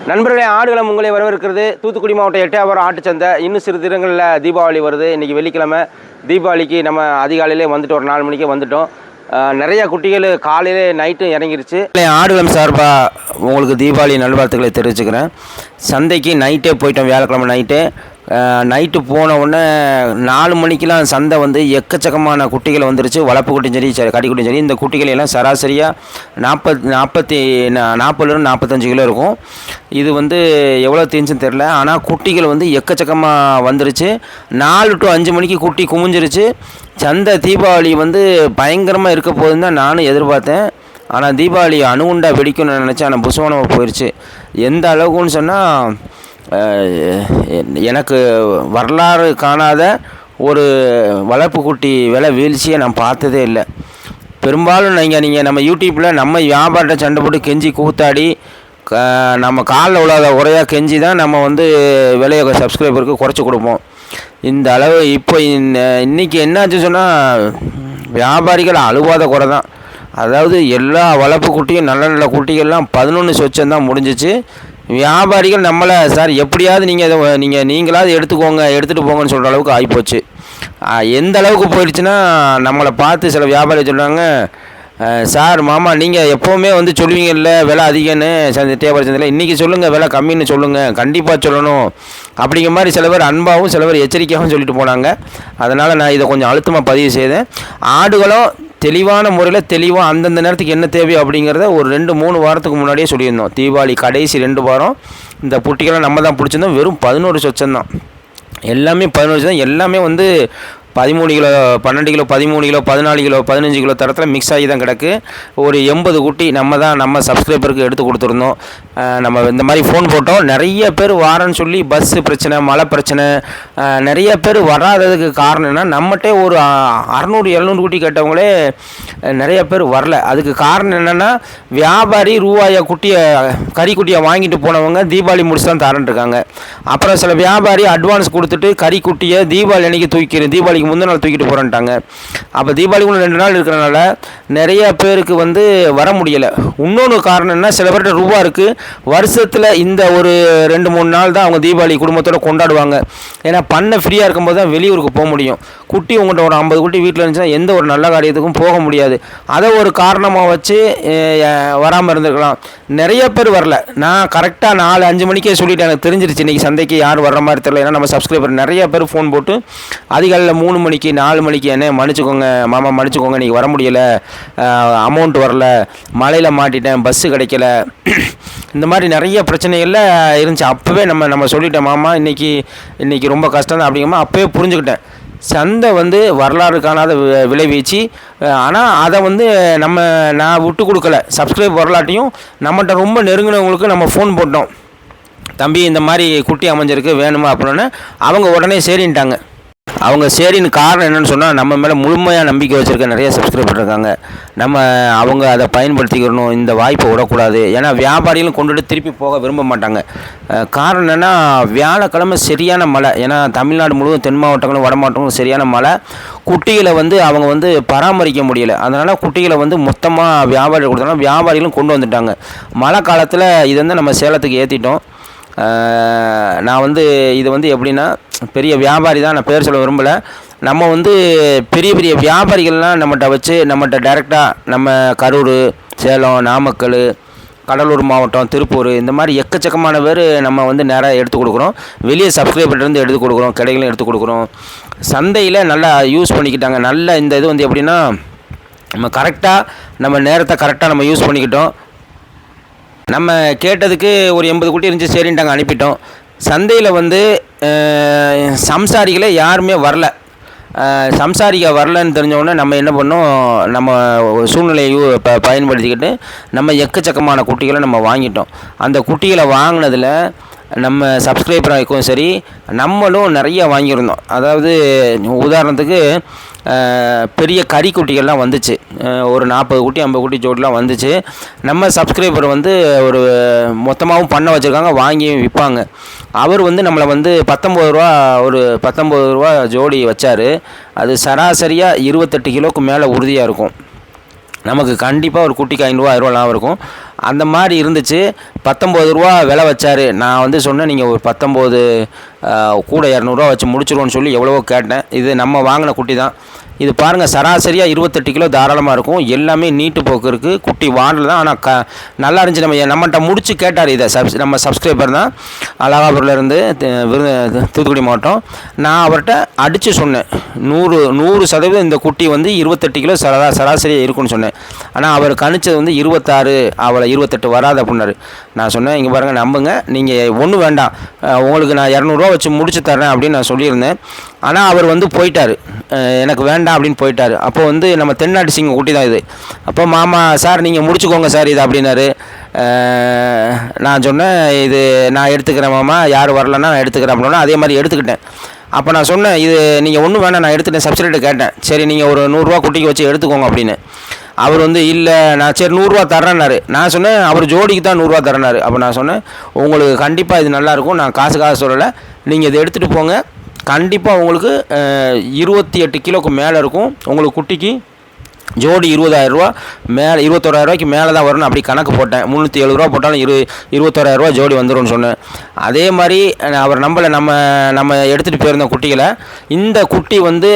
நண்பர்களே, ஆடுகளம் உங்களை வரவேற்கிறது. தூத்துக்குடி மாவட்டம் எட்டயபுரம் ஆட்டுச்சந்தை. இன்னும் சிறு தினங்களில் தீபாவளி வருது. இன்றைக்கி வெள்ளிக்கிழமை. தீபாவளிக்கு நம்ம அதிகாலையிலே வந்துட்டு ஒரு 4 மணிக்கு வந்துட்டோம். நிறைய குட்டிகள் காலையிலே நைட்டும் இறங்கிருச்சு. ஆடுகளம் சார்பாக உங்களுக்கு தீபாவளி நல்வாழ்த்துக்களை தெரிவிச்சுக்கிறேன். சந்தைக்கு நைட்டே போயிட்டோம். வியாழக்கிழமை நைட்டு போன உடனே 4 மணிக்கெலாம் சந்தை வந்து எக்கச்சக்கமான குட்டிகள் வந்துருச்சு. வளர்ப்பு குட்டியும் சரி, கடிக்குட்டியும் சரி. இந்த குட்டிகள் எல்லாம் சராசரியாக 40 45 கிலோ இருக்கும். இது வந்து எவ்வளோ தீஞ்சுன்னு தெரில. ஆனால் குட்டிகள் வந்து எக்கச்சக்கமாக வந்துருச்சு. 4 to 5 மணிக்கு குட்டி குமிஞ்சிருச்சு. சந்தை தீபாவளி வந்து பயங்கரமாக இருக்க போகுதுன்னு தான் நானும் எதிர்பார்த்தேன். ஆனால் தீபாவளி அணுகுண்டா வெடிக்கும்னு நினச்சேன். ஆனால் புசுவானமாக போயிடுச்சு. எந்த அளவுக்குன்னு சொன்னால், எனக்கு வரலாறு காணாத ஒரு வளர்ப்பு குட்டி விலை வீழ்ச்சியை நான் பார்த்ததே இல்லை. பெரும்பாலும் நீங்கள் நம்ம யூடியூப்பில் நம்ம வியாபாரத்தை சண்டை போட்டு கெஞ்சி கூத்தாடி நம்ம காலில் உள்ளாத உரையாக கெஞ்சி தான் நம்ம வந்து விலையை சப்ஸ்கிரைபருக்கு குறைச்சி கொடுப்போம். இந்த அளவு இப்போ இன்றைக்கி என்னாச்சு சொன்னால், வியாபாரிகள் அழுவாத குறை தான். அதாவது எல்லா வளர்ப்பு குட்டியும் நல்ல நல்ல குட்டிகள்லாம் 11 சொச்சம் தான் முடிஞ்சிச்சு. வியாபாரிகள் நம்மளை சார் எப்படியாவது நீங்களாவது எடுத்துகிட்டு போங்கன்னு சொல்கிற அளவுக்கு ஆகிப்போச்சு. எந்த அளவுக்கு போயிடுச்சுன்னா, நம்மளை பார்த்து சில வியாபாரி சொல்கிறாங்க, சார் மாமா நீங்கள் எப்போவுமே வந்து சொல்லுவீங்கல்ல விலை அதிகன்னு தேவைப்பட சந்தையில், இன்றைக்கி சொல்லுங்கள் விலை கம்மின்னு சொல்லுங்கள், கண்டிப்பாக சொல்லணும் அப்படிங்கிற மாதிரி சில பேர் அன்பாகவும் சில பேர் எச்சரிக்கையாகவும் சொல்லிட்டு போனாங்க. அதனால் நான் இதை கொஞ்சம் அழுத்தமாக பதிவு செய்தேன். ஆடுகளும் தெளிவான முறையில் தெளிவாக அந்தந்த நேரத்துக்கு என்ன தேவையோ அப்படிங்கிறத ஒரு 2-3 வாரத்துக்கு முன்னாடியே சொல்லியிருந்தோம். தீபாவளி கடைசி 2 வாரம் இந்த குட்டிகள்லாம் நம்ம தான் பிடிச்சிருந்தோம். வெறும் 11 சொச்சம் தான். எல்லாமே 11 சொச்சம். எல்லாமே வந்து 13 kilo, 12 kilo, 13 kilo, 14 kilo, 15 kilo தரத்தில் மிக்ஸ் ஆகி தான் கிடக்கு. ஒரு 80 குட்டி நம்ம சப்ஸ்கிரைபருக்கு எடுத்து கொடுத்துருந்தோம். நம்ம இந்த மாதிரி ஃபோன் போட்டோம். நிறைய பேர் வாரன்னு சொல்லி பஸ்ஸு பிரச்சனை, மழை பிரச்சனை, நிறைய பேர் வராததுக்கு காரணம் என்ன, நம்மகிட்டே ஒரு 600-700 குட்டி கேட்டவங்களே நிறைய பேர் வரல. அதுக்கு காரணம் என்னென்னா, வியாபாரி ரூபாயை கறி குட்டியை வாங்கிட்டு போனவங்க தீபாவளி முடிச்சு தான் தரேன்ருக்காங்க. அப்புறம் சில வியாபாரி அட்வான்ஸ் கொடுத்துட்டு கறி குட்டியை தீபாவளி அன்றைக்கி தீபாவளிக்கு முந்தின நாள் தூக்கிட்டு போகிறேன்ட்டாங்க. அப்போ தீபாவளிக்கு 2 நாள் இருக்கிறனால நிறைய பேருக்கு வந்து வர முடியலை. இன்னொன்று காரணம் என்ன, சில பேர்கிட்ட ரூபா இருக்குது, வருஷத்தில் இந்த ஒரு 2-3 நாள் தான் அவங்க தீபாவளி குடும்பத்தோடு கொண்டாடுவாங்க. ஏன்னா பண்ணை ஃப்ரீயாக இருக்கும்போது தான் வெளியூருக்கு போக முடியும். குட்டி உங்கள்கிட்ட ஒரு 50 குட்டி வீட்டில் இருந்துச்சுன்னா எந்த ஒரு நல்ல காரியத்துக்கும் போக முடியாது. அதை ஒரு காரணமாக வச்சு வராமல் இருந்திருக்கலாம். நிறைய பேர் வரல. நான் கரெக்டாக 4-5 மணிக்கே சொல்லிவிட்டேன். எனக்கு தெரிஞ்சிருச்சு இன்றைக்கி சந்தைக்கு யார் வர்ற மாதிரி தெரியல. ஏன்னா நம்ம சப்ஸ்கிரைபர் நிறைய பேர் ஃபோன் போட்டு அதிகாலையில் 3 மணிக்கு 4 மணிக்கு என்ன மன்னிச்சுக்கோங்க மாமா, மன்னிச்சுக்கோங்க, இன்றைக்கி வர முடியலை, அமௌண்ட் வரல, மழையில் மாட்டிட்டேன், பஸ்ஸு கிடைக்கல, இந்த மாதிரி நிறைய பிரச்சனைகளில் இருந்துச்சு. அப்போவே நம்ம சொல்லிட்டேன், மாமா இன்றைக்கி ரொம்ப கஷ்டம் தான் அப்படிங்கம்மா. அப்போவே புரிஞ்சுக்கிட்டேன். சந்தை வந்து வரலாறு காணாத விளைவீச்சு. ஆனால் அதை வந்து நான் விட்டு கொடுக்கல. சப்ஸ்கிரைப் வரலாட்டையும் நம்மகிட்ட ரொம்ப நெருங்கினவங்களுக்கு நம்ம ஃபோன் போட்டோம், தம்பி இந்த மாதிரி குட்டி அமைஞ்சிருக்கு வேணுமா அப்படின்னு. அவங்க உடனே சரின்ட்டாங்க. அவங்க சரின்னு காரணம் என்னென்னு சொன்னால், நம்ம மேலே முழுமையாக நம்பிக்கை வச்சுருக்க நிறைய சப்ஸ்கிரைபர் இருக்காங்க. அவங்க அதை பயன்படுத்திக்கிறணும், இந்த வாய்ப்பை விடக்கூடாது. ஏன்னா வியாபாரிகளும் கொண்டுட்டு திருப்பி போக விரும்ப மாட்டாங்க. காரணம் என்னென்னா, வியாழக்கிழமை சரியான மழை. ஏன்னா தமிழ்நாடு முழுவதும் தென் மாவட்டங்களும் வட மாவட்டங்களும் சரியான மழை. குட்டிகளை வந்து அவங்க வந்து பராமரிக்க முடியலை. அதனால் குட்டிகளை வந்து மொத்தமாக வியாபாரிகள் கொடுத்தோன்னா வியாபாரிகளும் கொண்டு வந்துட்டாங்க. மழை காலத்தில் இதை வந்து நம்ம சேலத்துக்கு ஏற்றிட்டோம். நான் வந்து இது வந்து எப்படின்னா, பெரிய வியாபாரி தான், நான் பேர் சொல்ல விரும்பலை. நம்ம வந்து பெரிய பெரிய வியாபாரிகள்லாம் நம்மகிட்ட டைரெக்டாக நம்ம கரூர், சேலம், நாமக்கல், கடலூர் மாவட்டம், திருப்பூர், இந்த மாதிரி எக்கச்சக்கமான பேர் நம்ம வந்து நேராக எடுத்து கொடுக்குறோம். வெளியே சப்ஸ்கிரைபர்லேருந்து எடுத்து கொடுக்குறோம், கடைகளும் எடுத்து கொடுக்குறோம். சந்தையில் நல்லா யூஸ் பண்ணிக்கிட்டாங்க. நல்ல இந்த இது வந்து எப்படின்னா, நம்ம கரெக்டாக நம்ம நேரத்தை கரெக்டாக நம்ம யூஸ் பண்ணிக்கிட்டோம். நம்ம கேட்டதுக்கு ஒரு 80 குட்டி இருந்துச்சு, சரின்ட்டாங்க, அனுப்பிட்டோம். சந்தையில் வந்து சம்சாரிகளே யாருமே வரல. சம்சாரிக்க வரலன்னு தெரிஞ்சவொடனே நம்ம என்ன பண்ணோம், நம்ம சூழ்நிலையை பயன்படுத்திக்கிட்டு நம்ம எக்கச்சக்கமான குட்டிகளை நம்ம வாங்கிட்டோம். அந்த குட்டிகளை வாங்கினதில் நம்ம சப்ஸ்கிரைபராகும் சரி, நம்மளும் நிறைய வாங்கியிருந்தோம். அதாவது உதாரணத்துக்கு பெரிய கறி குட்டிகள்லாம் வந்துச்சு. ஒரு 40 குட்டி 50 குட்டி ஜோடிலாம் வந்துச்சு. நம்ம சப்ஸ்கிரைபர் வந்து ஒரு மொத்தமாகவும் பண்ண வச்சுருக்காங்க, வாங்கியும் விற்பாங்க. அவர் வந்து நம்மளை வந்து 19 ரூபா ஜோடி வச்சார். அது சராசரியாக 28 கிலோவுக்கு மேலே உறுதியாக இருக்கும். நமக்கு கண்டிப்பாக ஒரு குட்டிக்கு 500 லாபம் இருக்கும். அந்த மாதிரி இருந்துச்சு. 19 ரூபா விலை வச்சார். நான் வந்து சொன்னேன், நீங்கள் ஒரு 19 கூட 200 வச்சு முடிச்சிருவோன்னு சொல்லி எவ்வளவோ கேட்டேன். இது நம்ம வாங்கின குட்டி தான். இது பாருங்கள், சராசரியாக 28 கிலோ தாராளமாக இருக்கும். எல்லாமே நீட்டு போக்கு இருக்குது. குட்டி வாண்டல் தான், ஆனால் நல்லா இருந்துச்சு. நம்மகிட்ட முடிச்சு கேட்டார். இதை நம்ம சப்ஸ்கிரைபர் தான், அலகாபுரிலேருந்து, தூத்துக்குடி மாவட்டம். நான் அவர்கிட்ட அடித்து சொன்னேன், 100% இந்த குட்டி வந்து 28 கிலோ சராசரியாக இருக்குன்னு சொன்னேன். ஆனால் அவர் கணிச்சது வந்து 26, அவளை 28 வராது அப்படின்னாரு. நான் சொன்னேன், இங்கே பாருங்கள், நம்புங்க, நீங்கள் ஒன்றும் வேண்டாம், உங்களுக்கு நான் 200 வச்சு முடிச்சு தரேன் அப்படின்னு நான் சொல்லியிருந்தேன். ஆனால் அவர் வந்து போயிட்டார், எனக்கு வேண்டாம் அப்படின்னு போயிட்டார். அப்போ வந்து நம்ம தென்னாட்டு சிங்கம் குட்டி தான் இது. அப்போ மாமா, சார் நீங்கள் முடிச்சுக்கோங்க சார் இது அப்படின்னாரு. நான் சொன்னேன், இது நான் எடுத்துக்கிறேன் மாமா, யார் வரலன்னா நான் எடுத்துக்கிறேன் அப்படின்னா அதே மாதிரி எடுத்துக்கிட்டேன். அப்போ நான் சொன்னேன், இது நீங்கள் ஒன்றும் வேண்டாம், நான் எடுத்துட்டேன். சப்சிடிட்டு கேட்டேன், சரி நீங்கள் ஒரு 100 ரூபா குட்டிக்கு வச்சு எடுத்துக்கோங்க அப்படின்னு. அவர் வந்து இல்லை, நான் சரி 100 ரூபா தரேன்னாரு. நான் சொன்னேன், அவர் ஜோடிக்கு தான் 100 ரூபா தரேன்னாரு. அப்போ நான் சொன்னேன், உங்களுக்கு கண்டிப்பாக இது நல்லாயிருக்கும், நான் காசு சொல்லலை, நீங்கள் இதை எடுத்துகிட்டு போங்க, கண்டிப்பாக உங்களுக்கு 28 கிலோவுக்கு மேலே இருக்கும். உங்களுக்கு குட்டிக்கு ஜோடி 20,000 ரூபா மேலே, 21,000 ரூபாய்க்கு மேலே தான் வரும்னு அப்படி கணக்கு போட்டேன். 370 ரூபா போட்டாலும் 21,000 ரூபா ஜோடி வந்துடும்னு சொன்னேன். அதே மாதிரி அவர் நம்பலை, நம்ம எடுத்துகிட்டு போயிருந்த குட்டிகளை. இந்த குட்டி வந்து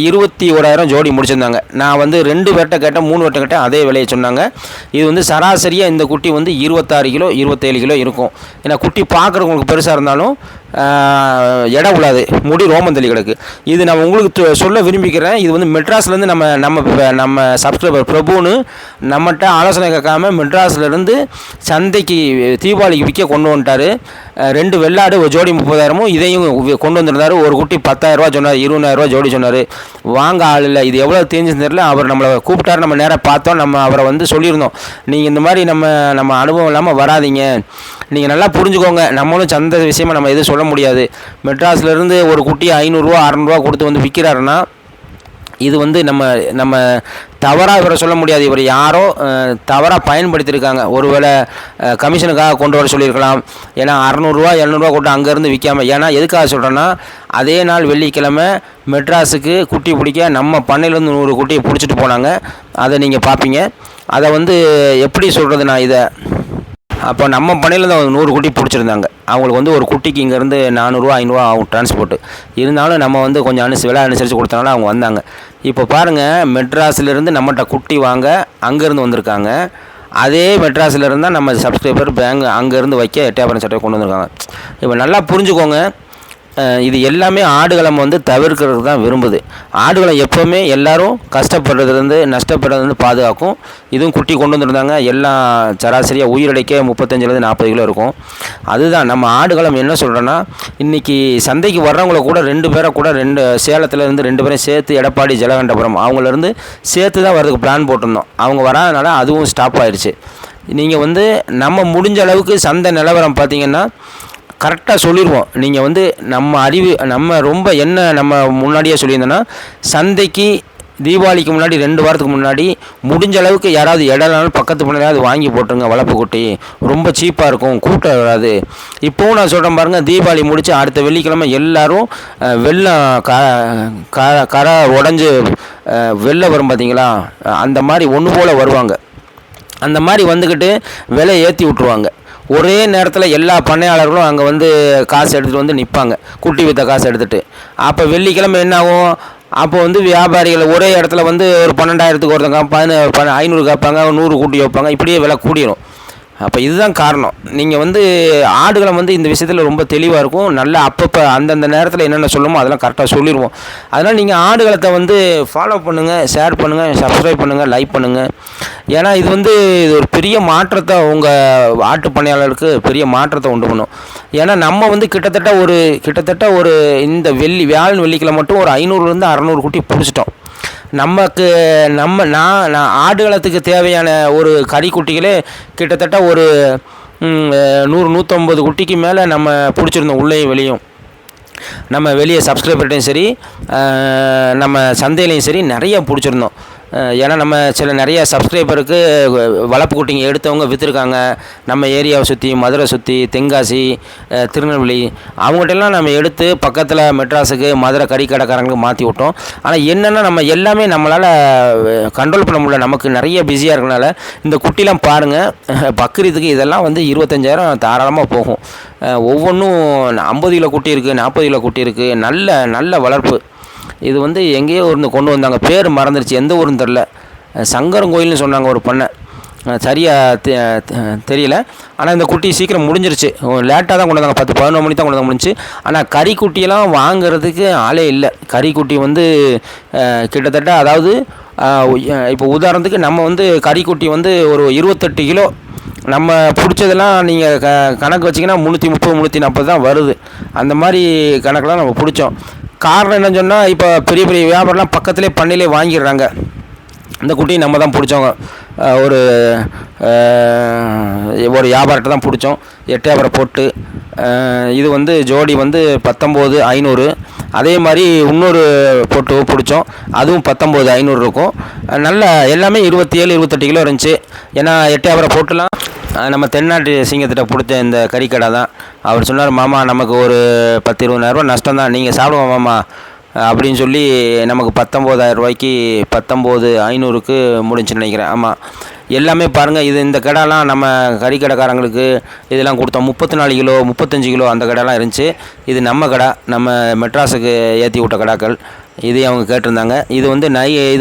21,000 ஜோடி முடிச்சிருந்தாங்க. நான் வந்து 2 பேர்கிட்ட கேட்டேன், 3 பேர்கிட்ட கேட்டேன், அதே விலையை சொன்னாங்க. இது வந்து சராசரியாக இந்த குட்டி வந்து 26 கிலோ 27 கிலோ இருக்கும். ஏன்னா குட்டி பார்க்குறவங்களுக்கு பெருசாக இருந்தாலும் எடை உள்ளாது, முடி ரோமந்தள்ளி கிடக்கு. இது நான் உங்களுக்கு சொல்ல விரும்பிக்கிறேன். இது வந்து மெட்ராஸ்லேருந்து நம்ம சப்ஸ்கிரைபர் பிரபுன்னு நம்மகிட்ட ஆலோசனை கேட்காம மெட்ராஸ்லேருந்து சந்தைக்கு தீபாவளிக்கு விற்க கொண்டு வந்துட்டார். 2 வெள்ளாடு ஒரு ஜோடி 30,000 இதையும் கொண்டு வந்திருந்தார். ஒரு குட்டி 10,000 ரூபா சொன்னார், 20,000 ரூபா ஜோடி சொன்னார். வாங்க ஆள் இல்லை. இது எவ்வளோ தெரிஞ்சுன்னு தெரியல. அவர் நம்மளை கூப்பிட்டார், நம்ம நேராக பார்த்தோம். நம்ம அவரை வந்து சொல்லியிருந்தோம், நீங்கள் இந்த மாதிரி நம்ம அனுபவம் இல்லாமல் வராதிங்க, நீங்கள் நல்லா புரிஞ்சுக்கோங்க, நம்மளும் சந்தை விஷயமாக நம்ம எதுவும் சொல்ல முடியாது. மெட்ராஸ்லேருந்து ஒரு குட்டி 500 ரூபா 600 ரூபா கொடுத்து வந்து விற்கிறாருன்னா இது வந்து நம்ம தவறாக இவரை சொல்ல முடியாது. இவர் யாரோ தவறாக பயன்படுத்தியிருக்காங்க. ஒருவேளை கமிஷனுக்காக கொண்டு வர சொல்லியிருக்கலாம். ஏன்னா 600 ரூபா 700 ரூபா கொண்டு அங்கேருந்து விற்காமல். ஏன்னா எதுக்காக சொல்கிறேன்னா, அதே நாள் வெள்ளிக்கிழமை மெட்ராஸுக்கு குட்டி பிடிக்க நம்ம பண்ணையிலேருந்து 100 குட்டியை பிடிச்சிட்டு போனாங்க. அதை நீங்கள் பார்ப்பீங்க. அதை வந்து எப்படி சொல்கிறது, நான் இதை அப்போ நம்ம பண்ணையில் தான் 100 குட்டி பிடிச்சிருந்தாங்க. அவங்களுக்கு வந்து ஒரு குட்டிக்கு இங்கேருந்து 400 ரூபா 500 ரூபா ஆகும் டிரான்ஸ்போர்ட்டு. இருந்தாலும் நம்ம வந்து கொஞ்சம் விலை அனுசரித்து கொடுத்தனால அவங்க வந்தாங்க. இப்போ பாருங்கள், மெட்ராஸிலேருந்து நம்மகிட்ட குட்டி வாங்க அங்கேருந்து வந்திருக்காங்க. அதே மெட்ராஸில் இருந்தால் நம்ம சப்ஸ்கிரைபர் பேங்க் அங்கேருந்து வைக்க எட்டயபுரம் சட்டையை கொண்டு வந்திருக்காங்க. இப்போ நல்லா புரிஞ்சுக்கோங்க, இது எல்லாமே ஆடுகளம் வந்து தவிர்க்கிறது தான் விரும்புது. ஆடுகளம் எப்போவுமே எல்லோரும் கஷ்டப்படுறதுலேருந்து நஷ்டப்படுறதுலேருந்து பாதுகாக்கும். இதுவும் குட்டி கொண்டு வந்துருந்தாங்க. எல்லாம் சராசரியாக உயிரடைக்க 35 40 கிலோ இருக்கும். அதுதான் நம்ம ஆடுகளம் என்ன சொல்கிறேன்னா, இன்றைக்கி சந்தைக்கு வர்றவங்கள கூட 2 பேரை கூட சேலத்துலேருந்து 2 பேரையும் சேர்த்து, எடப்பாடி ஜலகண்டபுரம் அவங்களேருந்து சேர்த்து தான் வரதுக்கு பிளான் போட்டிருந்தோம். அவங்க வராதனால அதுவும் ஸ்டாப் ஆயிடுச்சு. நீங்கள் வந்து நம்ம முடிஞ்ச அளவுக்கு சந்தை நிலவரம் பார்த்திங்கன்னா கரெக்டாக சொல்லிடுவோம். நீங்கள் வந்து நம்ம ரொம்ப என்ன நம்ம முன்னாடியே சொல்லியிருந்தோன்னா, சந்தைக்கு தீபாவளிக்கு முன்னாடி 2 வாரத்துக்கு முன்னாடி முடிஞ்ச அளவுக்கு யாராவது இடம்னாலும் பக்கத்து பண்ணையாவது வாங்கி போட்டுருங்க. வளர்ப்பு குட்டி ரொம்ப சீப்பாக இருக்கும், கூட்டம் வராது. இப்போவும் நான் சொல்கிறேன் பாருங்கள், தீபாவளி முடித்து அடுத்த வெள்ளிக்கிழமை எல்லோரும் வெள்ளம் கரை உடஞ்சி வெள்ளம் வரும் பார்த்தீங்களா, அந்த மாதிரி ஒன்று போல் வருவாங்க. அந்த மாதிரி வந்துக்கிட்டு விலை ஏற்றி விட்ருவாங்க. ஒரே நேரத்தில் எல்லா பண்ணையாளர்களும் அங்கே வந்து காசு எடுத்துகிட்டு வந்து நிற்பாங்க, குட்டி விற்ற காசு எடுத்துகிட்டு. அப்போ வெள்ளிக்கிழமை என்ன ஆகும், அப்போ வந்து வியாபாரிகள் ஒரே இடத்துல வந்து ஒரு 12,000க்கு ஒருத்தங்க 500 கேட்பாங்க, 100 கூட்டி வைப்பாங்க, இப்படியே விலை கூடிரும். அப்போ இதுதான் காரணம். நீங்கள் வந்து ஆடுகளம் வந்து இந்த விஷயத்தில் ரொம்ப தெளிவாக இருக்கும். நல்லா அப்பப்போ அந்தந்த நேரத்தில் என்னென்ன சொல்லுமோ அதெல்லாம் கரெக்டாக சொல்லிடுவோம். அதனால் நீங்கள் ஆடுகளத்தை வந்து ஃபாலோ பண்ணுங்கள், ஷேர் பண்ணுங்கள், சப்ஸ்கிரைப் பண்ணுங்கள், லைக் பண்ணுங்கள். ஏன்னா இது வந்து ஒரு பெரிய மாற்றத்தை உங்கள் ஆட்டு பண்ணையாளருக்கு பெரிய மாற்றத்தை உண்டு பண்ணும். ஏன்னா நம்ம வந்து கிட்டத்தட்ட ஒரு இந்த வியாழன் வெள்ளிக்கிழமை மட்டும் ஒரு 500லேருந்து 600 குட்டி பிடிச்சிட்டோம். நான் ஆடுகளத்துக்கு தேவையான ஒரு கறி குட்டிகளே கிட்டத்தட்ட ஒரு 100-150 குட்டிக்கு மேலே நம்ம பிடிச்சிருந்தோம். உள்ளேயும் வெளியும் நம்ம வெளியே சப்ஸ்கிரைபர்கிட்டையும் சரி, நம்ம சந்தையிலையும் சரி நிறைய பிடிச்சிருந்தோம். ஏன்னா நம்ம நிறைய சப்ஸ்கிரைபருக்கு வளர்ப்பு குட்டிங்க எடுத்தவங்க விற்றுருக்காங்க. நம்ம ஏரியாவை சுற்றி, மதுரை சுற்றி, தென்காசி, திருநெல்வேலி அவங்ககிட்டலாம் நம்ம எடுத்து பக்கத்தில் மெட்ராஸுக்கு, மதுரை கறிக்கடைக்காரங்களுக்கு மாற்றி விட்டோம். ஆனால் என்னென்னா நம்ம எல்லாமே நம்மளால் கண்ட்ரோல் பண்ண முடியல. நமக்கு நிறைய பிஸியாக இருக்கனால இந்த குட்டிலாம் பாருங்கள், பக்ரீத்துக்கு இதெல்லாம் வந்து 25,000 தாராளமாக போகும். ஒவ்வொன்றும் 50 கிலோ குட்டி இருக்குது, 40 கிலோ குட்டி இருக்குது. நல்ல வளர்ப்பு. இது வந்து எங்கேயோ ஒன்று கொண்டு வந்தாங்க, பேர் மறந்துடுச்சு, எந்த ஊருன்னு தெரில. சங்கரன் கோயில்னு சொன்னாங்க ஒரு பண்ணை, சரியாக தெரியல. ஆனால் இந்த குட்டி சீக்கிரம் முடிஞ்சிருச்சு. லேட்டாக தான் கொண்டு வந்தாங்க, 10-11 மணி தான் கொண்டு வந்து முடிஞ்சு. ஆனால் கறிக்குட்டியெல்லாம் வாங்கிறதுக்கு ஆளே இல்லை. கறிக்குட்டி வந்து கிட்டத்தட்ட, அதாவது இப்போ உதாரணத்துக்கு நம்ம வந்து கறிக்குட்டி வந்து ஒரு 28 கிலோ நம்ம பிடிச்சதெல்லாம் நீங்கள் கணக்கு வச்சிங்கன்னா 330, 340 தான் வருது. அந்த மாதிரி கணக்கெலாம் நம்ம பிடிச்சோம். காரணம் என்னன்னு சொன்னால், இப்போ பெரிய பெரிய வியாபாரம்லாம் பக்கத்துலேயே பண்ணையிலே வாங்கிடுறாங்க. இந்த குட்டியை நம்ம தான் பிடிச்சோங்க. ஒரு வியாபாரத்தை தான் பிடிச்சோம், 8 வியாபாரம் போட்டு. இது வந்து ஜோடி வந்து 19,500. அதே மாதிரி இன்னொரு போட்டு பிடிச்சோம், அதுவும் 19,500 இருக்கும். நல்ல எல்லாமே 27, 28 கிலோ இருந்துச்சு. ஏன்னா 8 வியாபாரம் போட்டுலாம் நம்ம தென்னாட்டு சிங்கத்திட்ட பிடிச்ச இந்த கறிக்கடை தான். அவர் சொன்னார், மாமா நமக்கு ஒரு 10-20,000 ரூபா நஷ்டம் தான், நீங்கள் சாப்பிடுவோம் மாமா அப்படின்னு சொல்லி நமக்கு 19,000 ரூபாய்க்கு 19,500க்கு முடிஞ்சுன்னு நினைக்கிறேன். ஆமாம், எல்லாமே பாருங்கள். இந்த கடைலாம் நம்ம கறிக்கடைக்காரங்களுக்கு இதெல்லாம் கொடுத்தோம். 34 கிலோ, 35 கிலோ அந்த கடைலாம் இருந்துச்சு. இது நம்ம கடை, நம்ம மெட்ராஸுக்கு ஏற்றி விட்ட கடாக்கள். இதே அவங்க கேட்டிருந்தாங்க. இது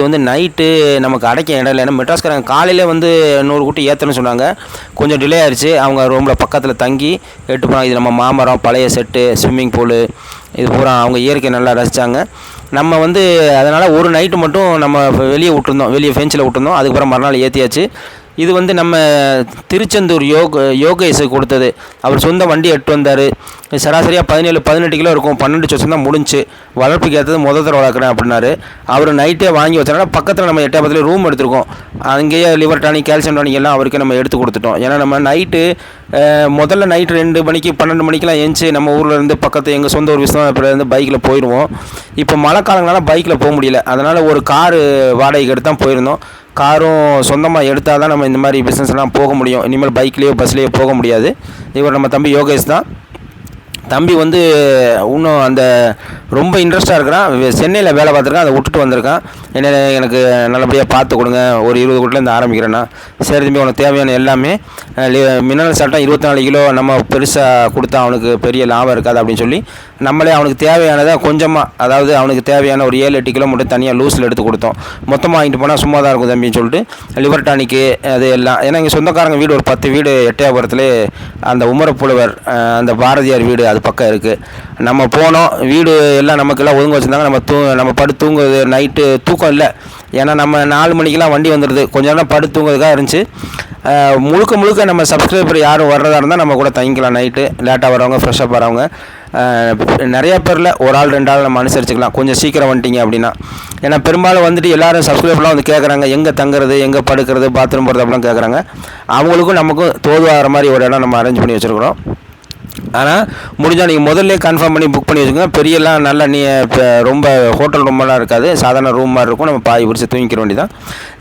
வந்து நைட்டு நமக்கு அடைக்க இடம் இல்லை. ஏன்னா மெட்ராஸ்காரங்க காலையில் வந்து 100 குட்டி ஏற்றணும்னு சொன்னாங்க. கொஞ்சம் டிலே ஆயிடுச்சு. அவங்க ரூமில் பக்கத்தில் தங்கி எட்டு போனாங்க. இது நம்ம மாமரம், பழைய செட்டு, ஸ்விம்மிங் பூலு, இது பூரா அவங்க இயற்கை நல்லா ரசித்தாங்க. நம்ம வந்து அதனால் ஒரு நைட்டு மட்டும் நம்ம வெளியே விட்டுருந்தோம், வெளியே ஃபென்ச்சில் விட்டுருந்தோம். அதுக்கப்புறம் மறுநாள் ஏற்றியாச்சு. இது வந்து நம்ம திருச்செந்தூர் யோகேஷுக்கு கொடுத்தது. அவர் சொந்த வண்டி எட்டு வந்தார். சராசரியாக 17-18 கிலோ இருக்கும். 12 வருஷம் தான் முடிஞ்சு. வளர்ப்புக்கு ஏற்றது தடவை வளர்க்குறேன் அப்படின்னாரு. அவர் நைட்டே வாங்கி வச்சனால பக்கத்தில் நம்ம 8 ரூம் எடுத்திருக்கோம். அங்கேயே லிவர் டானிக், கால்சியம் டானிக் எல்லாம் அவருக்கு நம்ம எடுத்து கொடுத்துட்டோம். ஏன்னா நம்ம நைட்டு முதல்ல நைட்டு 2 மணிக்கு 12 மணிக்கெலாம் ஏஞ்சி நம்ம ஊரில் இருந்து பக்கத்து எங்கள் சொந்த ஊர் விஸ்வநாதபுரத்துலேருந்து பைக்கில் போயிடுவோம். இப்போ மழை காலங்களால பைக்கில் போக முடியல. அதனால் ஒரு காரு வாடகைக்கு எடுத்து தான் போயிருந்தோம். காரும் சொந்தமாக எடுத்தால் தான் நம்ம இந்த மாதிரி பிஸ்னஸ்லாம் போக முடியும். இனிமேல் பைக்லேயோ பஸ்லேயோ போக முடியாது. இவர் நம்ம தம்பி யோகேஷ் தான். தம்பி வந்து இன்னும் அந்த ரொம்ப இன்ட்ரெஸ்ட்டாக இருக்கிறான். சென்னையில் வேலை பார்த்துருக்கான், அதை விட்டுட்டு வந்திருக்கான். எனக்கு நல்லபடியாக பார்த்து கொடுங்க, ஒரு 20 குட்டிலேருந்து ஆரம்பிக்கிறேன்னா. சரி தம்பி, உனக்கு தேவையான எல்லாமே மினரல் சால்ட்டாக 24 கிலோ நம்ம பெருசாக கொடுத்தா அவனுக்கு பெரிய லாபம் இருக்காது அப்படின்னு சொல்லி நம்மளே அவனுக்கு தேவையானதை கொஞ்சமாக, அதாவது அவனுக்கு தேவையான ஒரு 7-8 கிலோ மட்டும் தனியாக லூஸில் எடுத்து கொடுத்தோம். மொத்தமாக வாங்கிட்டு போனால் சும்மா தான் இருக்கும் தம்பின்னு சொல்லிட்டு லிவர் டானிக்கு அது எல்லாம். ஏன்னா எங்கள் சொந்தக்காரங்க வீடு ஒரு 10 வீடு எட்டயபுரத்துலேயே அந்த உமரப்புலவர் அந்த பாரதியார் வீடு அது பக்கம் இருக்குது. நம்ம போனோம், வீடு எல்லாம் நமக்கெல்லாம் ஒதுங்க வச்சுருந்தாங்க. நம்ம படுத்து தூங்குறது, நைட்டு தூக்கம் இல்லை. ஏன்னா நம்ம 4 மணிக்கெலாம் வண்டி வந்துடுது. கொஞ்ச நேரம் படுத்து தூங்குறதுக்காக இருந்துச்சு. முழுக்க நம்ம சப்ஸ்கிரைபர் யாரும் வர்றதா இருந்தால் நம்ம கூட தங்கிக்கலாம். நைட்டு லேட்டாக வரவங்க, ஃப்ரெஷ்ஷாக வரவங்க நிறையா பேரில் ஒரு ஆள் 2 ஆள் நம்ம அனுசரிச்சுக்கலாம், கொஞ்சம் சீக்கிரம் வந்துட்டீங்க அப்படின்னா. ஏன்னா பெரும்பாலும் வந்துட்டு எல்லோரும் சப்ஸ்கிரைபர்லாம் வந்து கேட்குறாங்க, எங்கே தங்குறது, எங்கே படுக்கிறது, பாத்ரூம் போகிறது அப்படிலாம் கேட்குறாங்க. அவங்களுக்கும் நமக்கும் தோதுவாகிற மாதிரி ஒரு இடம் நம்ம அரேஞ்ச் பண்ணி வச்சுருக்குறோம். ஆனால் முடிஞ்சால் நீங்கள் முதல்ல கன்ஃபார்ம் பண்ணி புக் பண்ணி வச்சுக்கோங்க. பெரியலாம் நல்லா இப்போ ரொம்ப ஹோட்டல் ரூமெல்லாம் இருக்காது, சாதாரண ரூம் மாதிரி இருக்கும். நம்ம பாய் பிடிச்சி தூங்கிக்கிற வேண்டியதான்.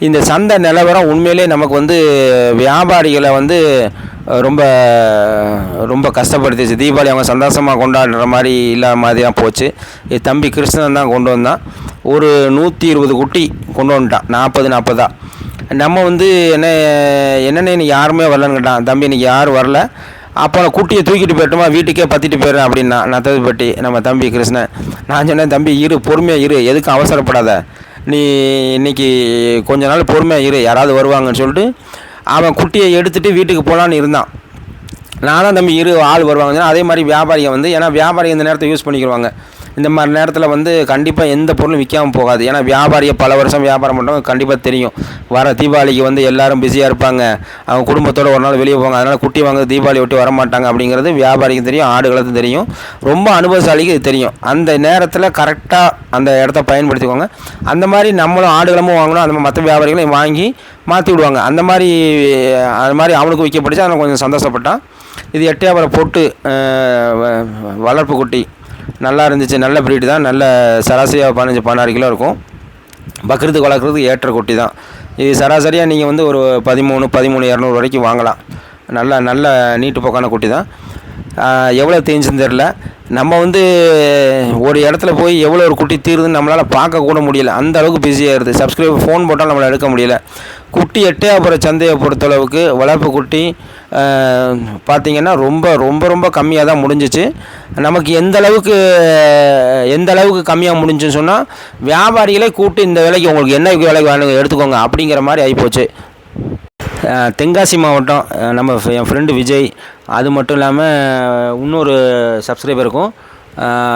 இந்த சந்தை நிலவரம் உண்மையிலே நமக்கு வந்து வியாபாரிகளை வந்து ரொம்ப ரொம்ப கஷ்டப்படுத்திச்சு. தீபாவளி அவங்க சந்தோஷமாக கொண்டாடுற மாதிரி இல்லாத மாதிரி தான் போச்சு. என் தம்பி கிருஷ்ணன் தான் கொண்டு வந்தான். ஒரு 120 குட்டி கொண்டு வந்துட்டான். 40 நம்ம வந்து என்னென்ன இன்னைக்கு யாருமே வரலன்னு கேட்டான். தம்பி இன்றைக்கி யாரும் வரல, அப்போ நான் குட்டியை தூக்கிட்டு போய்ட்டுமா, வீட்டுக்கே பற்றிட்டு போயிடுறேன் அப்படின்னா நத்ததுப்பட்டி நம்ம தம்பி கிருஷ்ணன். நான் சொன்னேன், தம்பி இரு, பொறுமையாக இரு, எதுக்கும் அவசரப்படாத, நீ இன்றைக்கி கொஞ்ச நாள் பொறுமையாக இரு, யாராவது வருவாங்கன்னு சொல்லிட்டு அவன் குட்டியை எடுத்துகிட்டு வீட்டுக்கு போகலான்னு இருந்தான். நான் தான், தம்பி இரு, ஆள் வருவாங்க. அதே மாதிரி வியாபாரியை வந்து, ஏன்னா வியாபாரியை இந்த நேரத்தை யூஸ் பண்ணிக்கிடுவாங்க. இந்த மாதிரி நேரத்தில் வந்து கண்டிப்பாக எந்த பொருளும் விற்காமல் போகாது. ஏன்னா வியாபாரியை பல வருஷம் வியாபாரம் பண்ணுறவங்க கண்டிப்பாக தெரியும். வர தீபாவளிக்கு வந்து எல்லோரும் பிஸியாக இருப்பாங்க, அவங்க குடும்பத்தோடு ஒரு நாள் வெளியே போவாங்க. அதனால் குட்டி வாங்க தீபாவளி விட்டு வரமாட்டாங்க அப்படிங்கிறது வியாபாரிக்கு தெரியும், ஆடுகளுக்கு தெரியும், ரொம்ப அனுபவசாலிக்கு இது தெரியும். அந்த நேரத்தில் கரெக்டாக அந்த இடத்த பயன்படுத்திக்கோங்க. அந்த மாதிரி நம்மளும் ஆடுகளமும் வாங்கணும், அந்த மாதிரி மற்ற வியாபாரிகளையும் வாங்கி மாற்றி விடுவாங்க. அந்த மாதிரி அவனுக்கு விற்கப்பட்டுச்சு. அவனுக்கு கொஞ்சம் சந்தோஷப்பட்டான். இது 8 வியாபாரம் போட்டு வளர்ப்பு குட்டி நல்லா இருந்துச்சு. நல்ல ப்ரீடு தான். நல்ல சராசரியாக 15-16 கிலோ இருக்கும். பக்ரீத்துக்கு வளர்க்குறதுக்கு ஏற்ற குட்டி தான். இது சராசரியாக நீங்கள் வந்து ஒரு 13,200 வரைக்கும் வாங்கலாம். நல்ல நீட்டு போக்கான குட்டி தான். எவ்வளோ தேஞ்சுன்னு தெரில. நம்ம வந்து ஒரு இடத்துல போய் எவ்வளோ ஒரு குட்டி தீருதுன்னு நம்மளால் பார்க்கக்கூட முடியல, அந்த அளவுக்கு பிஸியாகிடுது. சப்ஸ்கிரைபர் ஃபோன் போட்டால் நம்மளால் எடுக்க முடியல. குட்டி எட்டயபுரம் சந்தையை பொறுத்தளவுக்கு வளர்ப்பு குட்டி பார்த்திங்கன்னா ரொம்ப ரொம்ப ரொம்ப கம்மியாக தான் முடிஞ்சிச்சு. நமக்கு எந்த அளவுக்கு கம்மியாக முடிஞ்சுன்னு சொன்னால், வியாபாரிகளே கூப்பிட்டு இந்த விலைக்கு உங்களுக்கு என்ன விலைக்கு வேணுங்க எடுத்துக்கோங்க அப்படிங்கிற மாதிரி ஆகிப்போச்சு. தென்காசி மாவட்டம் என் ஃப்ரெண்டு விஜய், அது மட்டும் இல்லாமல் இன்னொரு சப்ஸ்கிரைபருக்கும்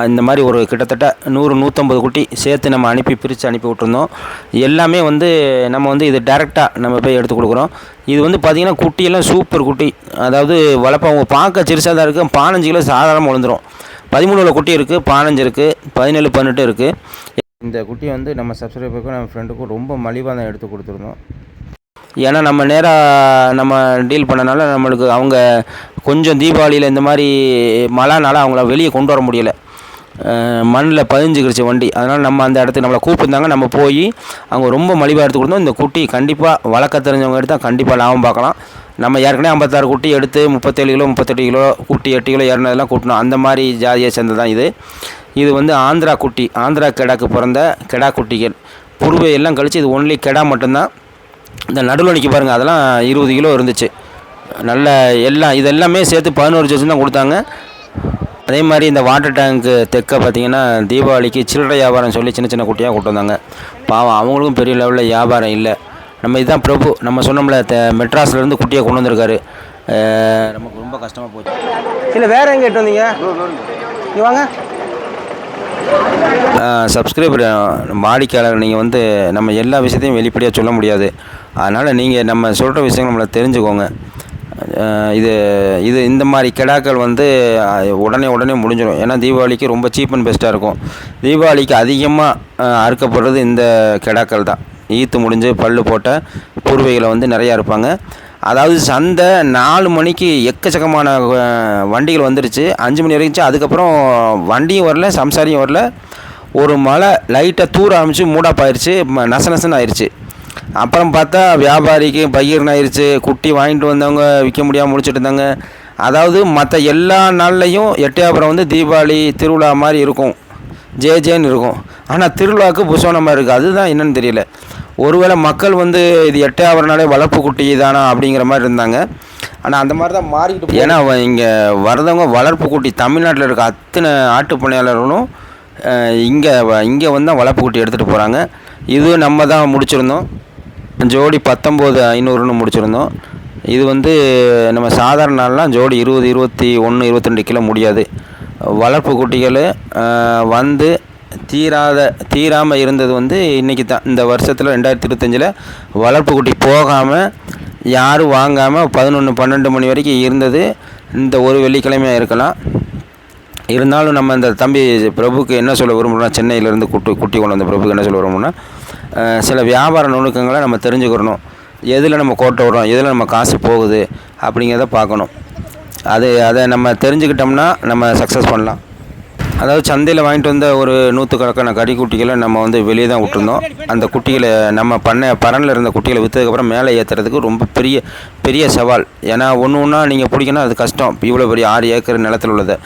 இந்த மாதிரி ஒரு கிட்டத்தட்ட 100-150 குட்டி சேர்த்து நம்ம பிரித்து அனுப்பி விட்டுருந்தோம். எல்லாமே வந்து நம்ம வந்து இது டேரெக்டாக நம்ம போய் எடுத்து கொடுக்குறோம். இது வந்து பார்த்திங்கன்னா குட்டியெல்லாம் சூப்பர் குட்டி. அதாவது அவங்க பார்க்க சிறுசாக தான் இருக்குது. 15 கிலோ சாதாரணமாக விழுந்துடும். 13 குட்டி இருக்குது, 15 இருக்குது, 17, 18 இருக்குது. இந்த குட்டியை வந்து நம்ம சப்ஸ்கிரைபருக்கும் நம்ம ஃப்ரெண்டுக்கும் ரொம்ப மலிவாக தான் எடுத்து கொடுத்துருந்தோம். ஏன்னா நம்ம டீல் பண்ணனால நம்மளுக்கு அவங்க கொஞ்சம் தீபாவளியில் இந்த மாதிரி மழைனால அவங்கள வெளியே கொண்டு வர முடியலை. மண்ணில் பதிஞ்சுக்கிடுச்சு வண்டி. அதனால் நம்ம அந்த இடத்துக்கு நம்மளை கூப்பிட்டுருந்தாங்க. நம்ம போய் அவங்க ரொம்ப மலிவாக எடுத்து கொடுத்தோம். இந்த குட்டி கண்டிப்பாக வளர்க்க தெரிஞ்சவங்க எடுத்தால் கண்டிப்பாக லாபம் பார்க்கலாம். நம்ம ஏற்கனவே 56 குட்டி எடுத்து 37 கிலோ 38 கிலோ குட்டி 8 கிலோ ஏறினதெல்லாம் கூட்டணும். அந்த மாதிரி ஜாதியை சேர்ந்தது தான் இது வந்து ஆந்திரா குட்டி. ஆந்திரா கெடாக்கு பிறந்த கெடா குட்டிகள். புருவை எல்லாம் கழித்து இது ஒன்லி கெடா மட்டும்தான். இந்த நடுவில் நிற்க பாருங்கள், அதெல்லாம் 20 கிலோ இருந்துச்சு. இதெல்லாமே சேர்த்து 11 ஜோசி தான் கொடுத்தாங்க. அதே மாதிரி இந்த வாட்டர் டேங்க்கு தெற்க பார்த்திங்கன்னா தீபாவளிக்கு சில்லறை வியாபாரம் சொல்லி சின்ன சின்ன குட்டியாக கொண்டு வந்தாங்க. பாவம் அவங்களுக்கும் பெரிய லெவலில் வியாபாரம் இல்லை. நம்ம இதுதான் பிரபு, நம்ம சொன்னோம்ல மெட்ராஸ்லேருந்து குட்டியை கொண்டு வந்திருக்காரு. நமக்கு ரொம்ப கஷ்டமாக போச்சு. இல்லை வேறு எங்கே எட்டு வந்தீங்க? நீ வாங்க. சப்ஸ்கிரைபர் வாடிக்கையாளர், நீங்கள் வந்து நம்ம எல்லா விஷயத்தையும் வெளிப்படையாக சொல்ல முடியாது. அதனால் நீங்கள் நம்ம சொல்கிற விஷயங்கள் நம்மளை தெரிஞ்சுக்கோங்க. இது இந்த மாதிரி கிடாக்கள் வந்து உடனே முடிஞ்சிடும். ஏன்னா தீபாவளிக்கு ரொம்ப சீப் அண்ட் பெஸ்ட்டாக இருக்கும். தீபாவளிக்கு அதிகமாக அறுக்கப்படுறது இந்த கிடாக்கள் தான். ஈத்து முடிஞ்சு பல்லு போட்ட பூர்வீகளை வந்து நிறையா இருப்பாங்க. அதாவது சந்தை 4 மணிக்கு எக்கச்சக்கமான வண்டிகள் வந்துருச்சு. 5 மணி வரைக்கும். அதுக்கப்புறம் வண்டியும் வரல, சம்சாரியும் வரல. ஒரு மழை லைட்டாக தூர ஆரம்பிச்சு மூடாப்பாயிருச்சு, நசனசன்னு ஆயிடுச்சு. அப்புறம் பார்த்தா வியாபாரிக்கு பகீர்னு ஆயிடுச்சு. குட்டி வாங்கிட்டு வந்தவங்க விற்க முடியாமல் முடிச்சுட்டு இருந்தாங்க. அதாவது மற்ற எல்லா நாள்லேயும் எட்டயபுரம் வந்து தீபாவளி திருவிழா மாதிரி இருக்கும், ஜேன்னு இருக்கும். ஆனால் திருவிழாவுக்கு புசோனமாக இருக்குது. அதுதான் என்னன்னு தெரியல. ஒருவேளை மக்கள் வந்து இது எட்டயபுரம்னாலே வளர்ப்பு குட்டி தானா அப்படிங்கிற மாதிரி இருந்தாங்க. ஆனால் அந்த மாதிரி தான் மாறிக்கிட்டு. ஏன்னா இங்கே வரதவங்க வளர்ப்பு குட்டி தமிழ்நாட்டில் இருக்க அத்தனை ஆட்டு பண்ணையாளர்களும் இங்கே வந்து தான் வளர்ப்பு குட்டி எடுத்துகிட்டு போகிறாங்க. இது நம்ம தான் முடிச்சிருந்தோம். ஜோடி 19,500ன்னு முடிச்சிருந்தோம். இது வந்து நம்ம சாதாரண நாள்லாம் ஜோடி 20, 21, 22 கிலோ முடியாது. வளர்ப்பு குட்டிகள் வந்து தீராமல் இருந்தது வந்து இன்றைக்கி தான். இந்த வருஷத்தில் 2025 வளர்ப்பு குட்டி போகாமல் யாரும் வாங்காமல் 11, 12 மணி வரைக்கும் இருந்தது இந்த ஒரு வெள்ளிக்கிழமையாக இருக்கலாம். இருந்தாலும் நம்ம இந்த தம்பி பிரபுக்கு என்ன சொல்ல விரும்புகிறோம்னா, சென்னையிலேருந்து குட்டி கொண்டு வந்த பிரபுக்கு என்ன சொல்ல விரும்புகிறோம்னா, சில வியாபார நுணுக்கங்களை நம்ம தெரிஞ்சுக்கிறணும். எதில் நம்ம கோட்டை விடுறோம், எதில் நம்ம காசு போகுது அப்படிங்கிறத பார்க்கணும். அதை நம்ம தெரிஞ்சுக்கிட்டோம்னா நம்ம சக்ஸஸ் பண்ணலாம். அதாவது சந்தையில் வாங்கிட்டு வந்த ஒரு 100கணக்கான கறிக்குட்டிகளை நம்ம வந்து வெளியே தான் விட்டுருந்தோம். அந்த குட்டிகளை நம்ம பரனில் இருந்த குட்டிகளை விற்றதுக்கப்புறம் மேலே ஏற்றுறதுக்கு ரொம்ப பெரிய சவால். ஏன்னா ஒன்றா நீங்கள் பிடிக்கணும், அது கஷ்டம். இவ்வளோ பெரிய 6 ஏக்கர் நிலத்தில் உள்ளது.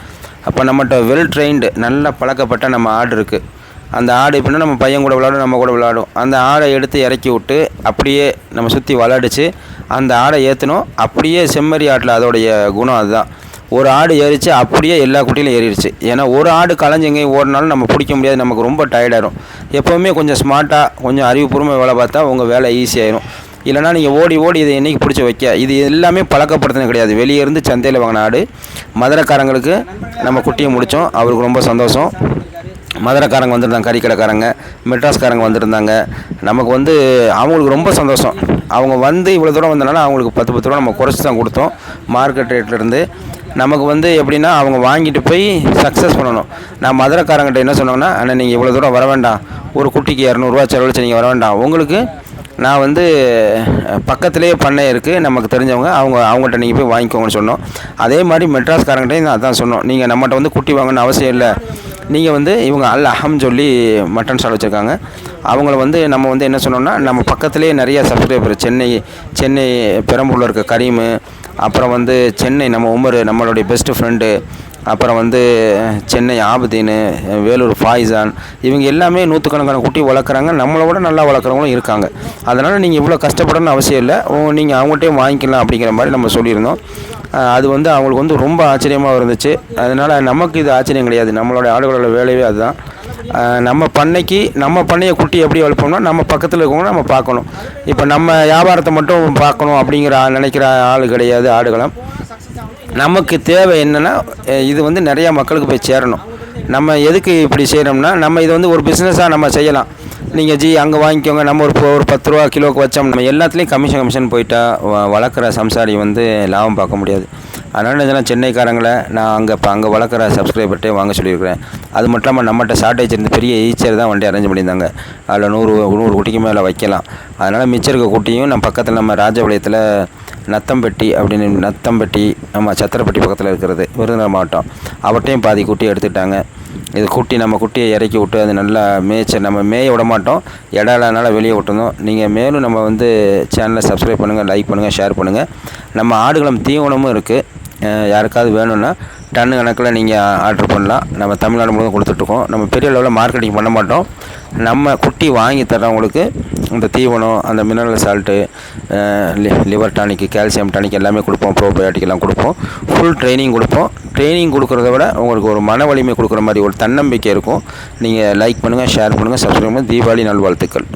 அப்போ நம்மகிட்ட வெல் ட்ரெயின்டு நல்லா பழக்கப்பட்ட நம்ம ஆடு இருக்குது. அந்த ஆடு எப்படின்னா நம்ம பையன் கூட விளாடும், நம்ம கூட விளாடும். அந்த ஆடை எடுத்து இறக்கி விட்டு அப்படியே நம்ம சுற்றி விளாடிச்சு அந்த ஆடை ஏற்றணும். அப்படியே செம்மறி ஆட்டில் அதோடைய குணம் அதுதான். ஒரு ஆடு ஏறிச்சு அப்படியே எல்லா குட்டியிலும் ஏறிடுச்சு. ஏன்னா ஒரு ஆடு களைஞ்சு எங்கேயும் ஓடினாலும் நம்ம பிடிக்க முடியாது, நமக்கு ரொம்ப டயர்டாயிரும். எப்போவுமே கொஞ்சம் ஸ்மார்ட்டாக கொஞ்சம் அறிவுபூர்வமாக வேலை பார்த்தா உங்கள் வேலை ஈஸியாயிரும். இல்லைனா நீங்கள் ஓடி இதை என்றைக்கு பிடிச்சி வைக்க. இது எல்லாமே பழக்கப்படுத்தினது கிடையாது. வெளியே இருந்து சந்தையில் வாங்கின ஆடு. மதுரைக்காரங்களுக்கு நம்ம குட்டியை முடித்தோம், அவருக்கு ரொம்ப சந்தோஷம். மதுரைக்காரங்க வந்திருந்தாங்க, கறிக்கடைக்காரங்க, மெட்ராஸ்காரங்க வந்திருந்தாங்க. நமக்கு வந்து அவங்களுக்கு ரொம்ப சந்தோஷம். அவங்க வந்து இவ்வளோ தூரம் வந்தனால அவங்களுக்கு 10 ரூபா நம்ம குறைச்சி தான் கொடுத்தோம் மார்க்கெட் ரேட்லேருந்து. நமக்கு வந்து எப்படின்னா அவங்க வாங்கிட்டு போய் சக்ஸஸ் பண்ணணும். நான் மதுரைக்காரங்கிட்ட என்ன சொன்னாங்கன்னா, ஆனால் நீங்கள் இவ்வளோ தூரம் வர வேண்டாம், ஒரு குட்டிக்கு 200 செலவழிச்சு நீங்கள் வர வேண்டாம், உங்களுக்கு நான் வந்து பக்கத்துலேயே பண்ணை இருக்குது நமக்கு தெரிஞ்சவங்க, அவங்கள்ட்ட நீங்கள் போய் வாங்கிக்கோங்கன்னு சொன்னோம். அதே மாதிரி மெட்ராஸ்காரங்கிட்டையும் நான் அதான் சொன்னோம், நீங்கள் நம்மகிட்ட வந்து குட்டி வாங்கணும்னு அவசியம் இல்லை, நீங்கள் வந்து இவங்க அல் அஹம் சொல்லி மட்டன் ஸ்டால் வச்சுருக்காங்க. அவங்கள வந்து நம்ம வந்து என்ன சொன்னோம்னா, நம்ம பக்கத்துலேயே நிறைய சப்ஸ்கிரைபர் சென்னை பெரம்பூரில் இருக்க கரீமு, அப்புறம் வந்து சென்னை நம்ம உமர் நம்மளுடைய பெஸ்ட்டு ஃப்ரெண்டு, அப்புறம் வந்து சென்னை ஆபுதீனு, வேலூர் ஃபாய்சான், இவங்க எல்லாமே நூற்றுக்கணக்கான குட்டி வளர்க்குறாங்க. நம்மளை விட நல்லா வளர்க்குறவங்களும் இருக்காங்க. அதனால் நீங்கள் இவ்வளோ கஷ்டப்படணும்னு அவசியம் இல்லை. நீங்கள் அவங்கள்ட்டையும் வாங்கிக்கலாம் அப்படிங்கிற மாதிரி நம்ம சொல்லியிருந்தோம். அது வந்து அவங்களுக்கு வந்து ரொம்ப ஆச்சரியமாக இருந்துச்சு. அதனால் நமக்கு இது ஆச்சரியம் கிடையாது. நம்மளோட ஆடுகளோட வேலையே அதுதான். நம்ம பண்ணையை குட்டி எப்படி வளர்ப்போம்னா, நம்ம பக்கத்தில் இருக்கவங்க நம்ம பார்க்கணும். இப்போ நம்ம வியாபாரத்தை மட்டும் பார்க்கணும் அப்படிங்கிற நினைக்கிற ஆள் கிடையாது ஆடுகளம். நமக்கு தேவை என்னென்னா, இது வந்து நிறையா மக்களுக்கு போய் சேரணும். நம்ம எதுக்கு இப்படி செய்கிறோம்னா, நம்ம இதை வந்து ஒரு பிஸ்னஸாக நம்ம செய்யலாம். நீங்கள் அங்கே வாங்கிக்கோங்க, நம்ம ஒரு 10 ரூபா கிலோவுக்கு வச்சோம், நம்ம எல்லாத்துலேயும் கமிஷன் போயிட்டா வளர்க்குற சம்சாரி வந்து லாபம் பார்க்க முடியாது. அதனால் இதெல்லாம் சென்னைக்காரங்களை நான் அங்கே வளர்க்குற சப்ஸ்கிரைபர்கிட்டே வாங்க சொல்லியிருக்கிறேன். அது மட்டும் இல்லாமல் நம்மகிட்ட ஷார்ட்டேஜ் இருந்து பெரிய ஈச்சர் தான் வண்டி அரேஞ்ச் பண்ணியிருந்தாங்க. அதில் 100 குட்டிக்கு மேலே வைக்கலாம். அதனால் மிச்சம் இருக்க குட்டியும் நம்ம பக்கத்தில் நம்ம ராஜபாளையத்தில் நத்தம்பட்டி நம்ம சத்திரப்பட்டி பக்கத்தில் இருக்கிறது விருதுநகர் மாவட்டம், அவட்டையும் பாதி குட்டி எடுத்துட்டாங்க. இது நம்ம குட்டியை இறக்கி விட்டு அது நல்லா நம்ம மேய விட மாட்டோம், இடம்னால வெளியே விட்டுருந்தோம். நீங்கள் மேலும் நம்ம வந்து சேனலை சப்ஸ்கிரைப் பண்ணுங்கள், லைக் பண்ணுங்கள், ஷேர் பண்ணுங்கள். நம்ம ஆடுகளம் தீவனமும் இருக்குது. யாருக்காவது வேணும்னா டன்னு கணக்கில் நீங்கள் ஆர்டர் பண்ணலாம். நம்ம தமிழ்நாடு முழுவதும் கொடுத்துட்ருக்கோம். நம்ம பெரிய லெவலில் மார்க்கெட்டிங் பண்ண மாட்டோம். நம்ம குட்டி வாங்கி தர்றவங்களுக்கு இந்த தீவனம், அந்த mineral salt, liver tonic, calcium tonic எல்லாமே கொடுப்போம். ப்ரோபயோட்டிக் எல்லாம் கொடுப்போம். ஃபுல் ட்ரைனிங் கொடுப்போம். ட்ரைனிங் கொடுக்குறத விட உங்களுக்கு ஒரு மன வலிமை கொடுக்குற மாதிரி ஒரு தன்னம்பிக்கை இருக்கும். நீங்கள் லைக் பண்ணுங்கள், ஷேர் பண்ணுங்கள், சப்ஸ்கிரைப் பண்ணுங்கள். தீபாவளி நல்வாழ்த்துக்கள்.